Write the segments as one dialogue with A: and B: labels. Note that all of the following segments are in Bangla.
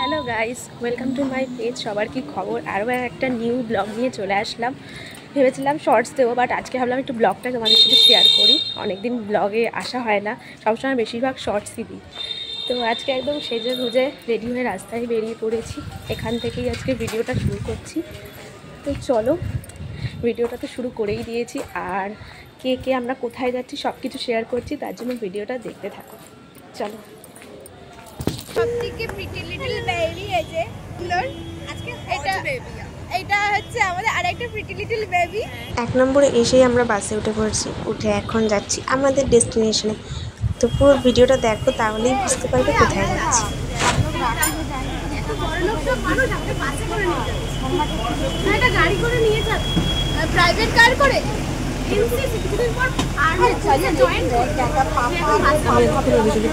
A: Hello guys, welcome to my page. সবার কি খবর? আরও একটা নিউ ব্লগ নিয়ে চলে আসলাম। ভেবেছিলাম শর্টস দেবো, বাট আজকে ভাবলাম একটু ব্লগটা তোমাদের সাথে শেয়ার করি। অনেকদিন ব্লগে আসা হয় না, সবসময় বেশিরভাগ শর্টসই দিই। তো আজকে একদম সেজে গুজে রেডি হয়ে রাস্তায় বেরিয়ে পড়েছি। এখান থেকেই আজকে ভিডিওটা শুরু করছি। তো চলো, ভিডিওটা তো শুরু করেই দিয়েছি। আর কে কে আমরা কোথায় যাচ্ছি সব কিছু শেয়ার করছি, তার জন্য ভিডিওটা দেখতে থাকো। চলো।
B: সবথেকে প্রিটি লিটল বেবি আছে সুন্দর। আজকে এটা হচ্ছে আমাদের আরেকটা প্রিটি লিটল বেবি।
C: 1 নম্বরে এসেই আমরা বাসে উঠে পড়ছি। উঠে এখন যাচ্ছি আমাদের ডেস্টিনেশনে। তো পুরো ভিডিওটা দেখো, তাহলেই বুঝতে পারবে কোথায় যাচ্ছি।
B: গাড়ি করে নিয়ে যাচ্ছে, প্রাইভেট কার করে।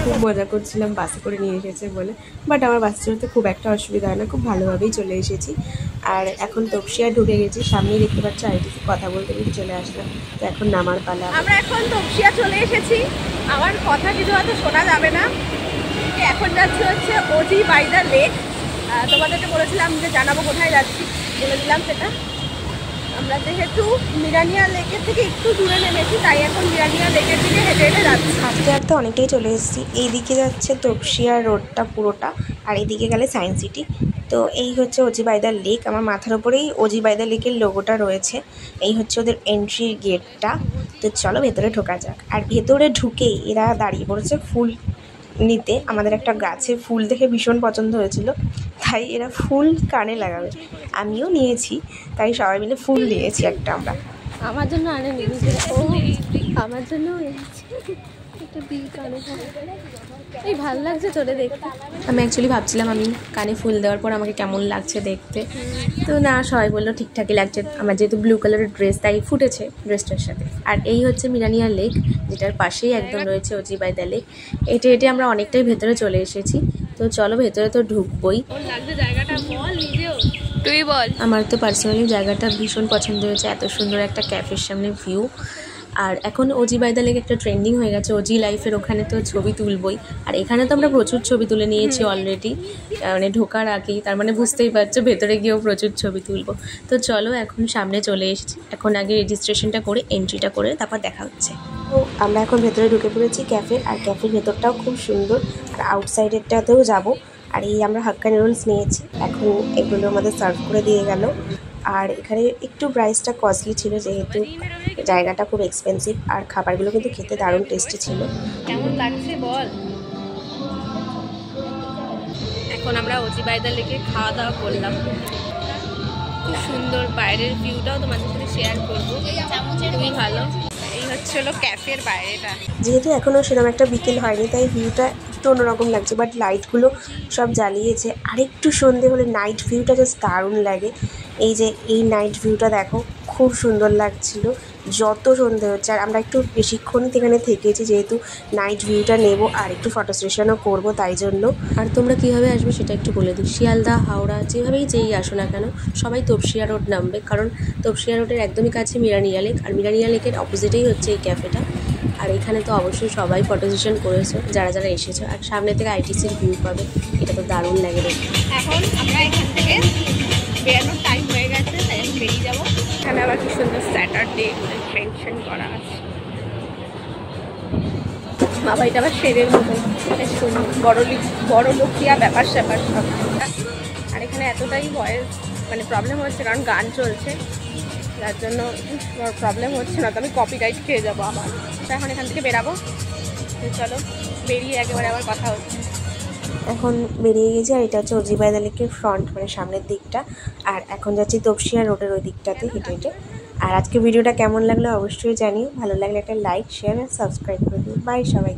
C: খুব মজা করছিলাম বাসে করে নিয়ে এসেছে বলে, বাট আমার বাসে চলতে খুব একটা অসুবিধা হয় না, খুব ভালোভাবেই চলে এসেছি। আর এখন তপসিয়া ঢুকে গেছি, সামনেই দেখতে পাচ্ছ আইটিসি। কথা বলতে বলতে চলে আসলাম। তো এখন নামার পালা।
B: আমরা এখন তপসিয়া চলে এসেছি। আমার কথা কিছু হয়তো শোনা যাবে না। এখন যাচ্ছি হচ্ছে ওজি বাই দ্য লেক। তোমাদেরকে বলেছিলাম যে জানাবো কোথায় যাচ্ছি, বলে দিলাম সেটা। আমরা যেহেতু মিরানিয়া লেকের থেকে একটু দূরে নেমেছি, তাই এখন মিরানিয়া লেকের দিকে হেঁটে হেঁটে যাচ্ছি।
C: হাঁটতে হাঁটতে অনেকটাই চলে এসেছি। এইদিকে যাচ্ছে তপসিয়া রোডটা পুরোটা, আর এইদিকে গেলে সায়েন্স সিটি। তো এই হচ্ছে ওজি বাই দ্য লেক। আমার মাথার উপরেই ওজি বাই দ্য লেকের লোগোটা রয়েছে। এই হচ্ছে ওদের এন্ট্রি গেটটা। তো চলো ভেতরে ঢোকা যাক। আর ভেতরে ঢুকেই এরা দাঁড়িয়ে পড়েছে ফুল নিতে। আমাদের একটা গাছে ফুল দেখে ভীষণ পছন্দ হয়েছিল, তাই এরা ফুল কানে লাগাবে। আমিও নিয়েছি, তাই সবাই মিলে ফুল নিয়েছি একটা আমরা।
A: আমার জন্য আনে নি, আমার জন্য একটা দিল কানে এই ভালো লাগছে তোরে দেখতে। আমি অ্যাকচুয়ালি ভাবছিলাম আমি কানে ফুল দেওয়ার পর আমাকে কেমন লাগছে দেখতে। তো না, সবাই বললো ঠিকঠাকই লাগছে। আমার যেহেতু ব্লু কালারের ড্রেস, তাই ফুটেছে ড্রেসটার সাথে। আর এই হচ্ছে মিরানিয়া লেক, যেটার পাশেই একদম রয়েছে ওজি বাই দ্য লেক। হেঁটে হেঁটে আমরা অনেকটাই ভেতরে চলে এসেছি। তো চলো, ভেতরে তো ঢুকবোই।
B: তুই বল।
A: আমার তো পার্সোনালি জায়গাটা ভীষণ পছন্দ হয়েছে। এত সুন্দর একটা ক্যাফের সামনে ভিউ। আর এখন ওজি বাই দ্য লেক একটা ট্রেন্ডিং হয়ে গেছে। ওজি লাইফের ওখানে তো ছবি তুলবই, আর এখানে তো আমরা প্রচুর ছবি তুলে নিয়েছি অলরেডি, মানে ঢোকার আগেই। তার মানে বুঝতেই পারছো ভেতরে গিয়েও প্রচুর ছবি তুলবো। তো চলো, এখন সামনে চলে এসেছি। এখন আগে রেজিস্ট্রেশনটা করে এন্ট্রিটা করে তারপর দেখা হচ্ছে।
C: তো আমরা এখন ভেতরে ঢুকে পড়েছি ক্যাফে। আর ক্যাফের ভেতরটাও খুব সুন্দর। আর আউটসাইডেরটাতেও যাবো। আর এই আমরা হাক্কা নুডলস নিয়েছি, এখন এগুলো আমাদের সার্ভ করে দিয়ে গেল। আর এখানে একটু প্রাইসটা কস্টলি ছিল, যেহেতু জায়গাটা খুব এক্সপেন্সিভ। আর খাবারগুলো কিন্তু খেতে দারুণ টেস্টি ছিল।
B: কেমন লাগছে বল। এখন আমরা ওজি বাই দ্য লেকে খাওয়া দাওয়া করলাম। খুব সুন্দর বাইরের ভিউটাও তোমাদের সাথে শেয়ার করবো, খুবই ভালো। এই হচ্ছে হলো ক্যাফের বাইরেটা।
C: যেহেতু এখনও সেরকম একটা বিকেল হয়নি, তাই ভিউটা একটু অন্যরকম লাগছে, বাট লাইটগুলো সব জ্বালিয়েছে। আর একটু সন্ধে হলে নাইট ভিউটা জাস্ট দারুণ লাগে। এই যে এই নাইট ভিউটা দেখো, খুব সুন্দর লাগছিল যত সন্ধে হচ্ছে। আর আমরা একটু বেশিক্ষণই এখানে থেকেছি, যেহেতু নাইট ভিউটা নেব আর একটু ফটো সেশনও করবো, তাই জন্য।
A: আর তোমরা কীভাবে আসবে সেটা একটু বলে দিই। শিয়ালদা, হাওড়া, যেই আসো না কেন, সবাই তপসিয়া রোড নামবে, কারণ তপসিয়া রোডের একদমই কাছে মিরানিয়া লেক। আর মিরানিয়া লেকের অপোজিটেই হচ্ছে এই ক্যাফেটা। আর এখানে তো অবশ্যই সবাই ফটো সেশন করেছো যারা যারা এসেছো। আর সামনে থেকে আইটিসির ভিউ পাবে, এটা তো দারুণ লাগে দেখতে।
B: এখন আমরা এখান থেকে বেরানোর টাইম হয়ে গেছে, তাই আমি বেরিয়ে যাবো। এখানে আবার কি সুন্দর স্যাটারডে মেনশন করা আছে। বাবা, এটা আবার শেরের মতো সুন্দর, বড় লোকিয়া ব্যাপার স্যাপার সব। আর এখানে এতটাই ভয়েস মানে প্রবলেম হচ্ছে, কারণ গান চলছে, যার জন্য প্রবলেম হচ্ছে না। তো আমি কপিরাইট খেয়ে যাবো আমার। তো এখন এখান থেকে বেরাবো। চলো, বেরিয়ে একেবারে আবার কথা হচ্ছে।
C: এখন বেরিয়ে গেছি। আর এটা হচ্ছে ওজি বাই দ্য লেকের ফ্রন্ট, মানে সামনের দিকটা। আর এখন যাচ্ছি তপসিয়া রোডের ওই দিকটাতে হেঁটে হেঁটে। আর আজকে ভিডিওটা কেমন লাগলো অবশ্যই জানিও। ভালো লাগলে একটা লাইক, শেয়ার আর সাবস্ক্রাইব করে দিও। বাই সবাই।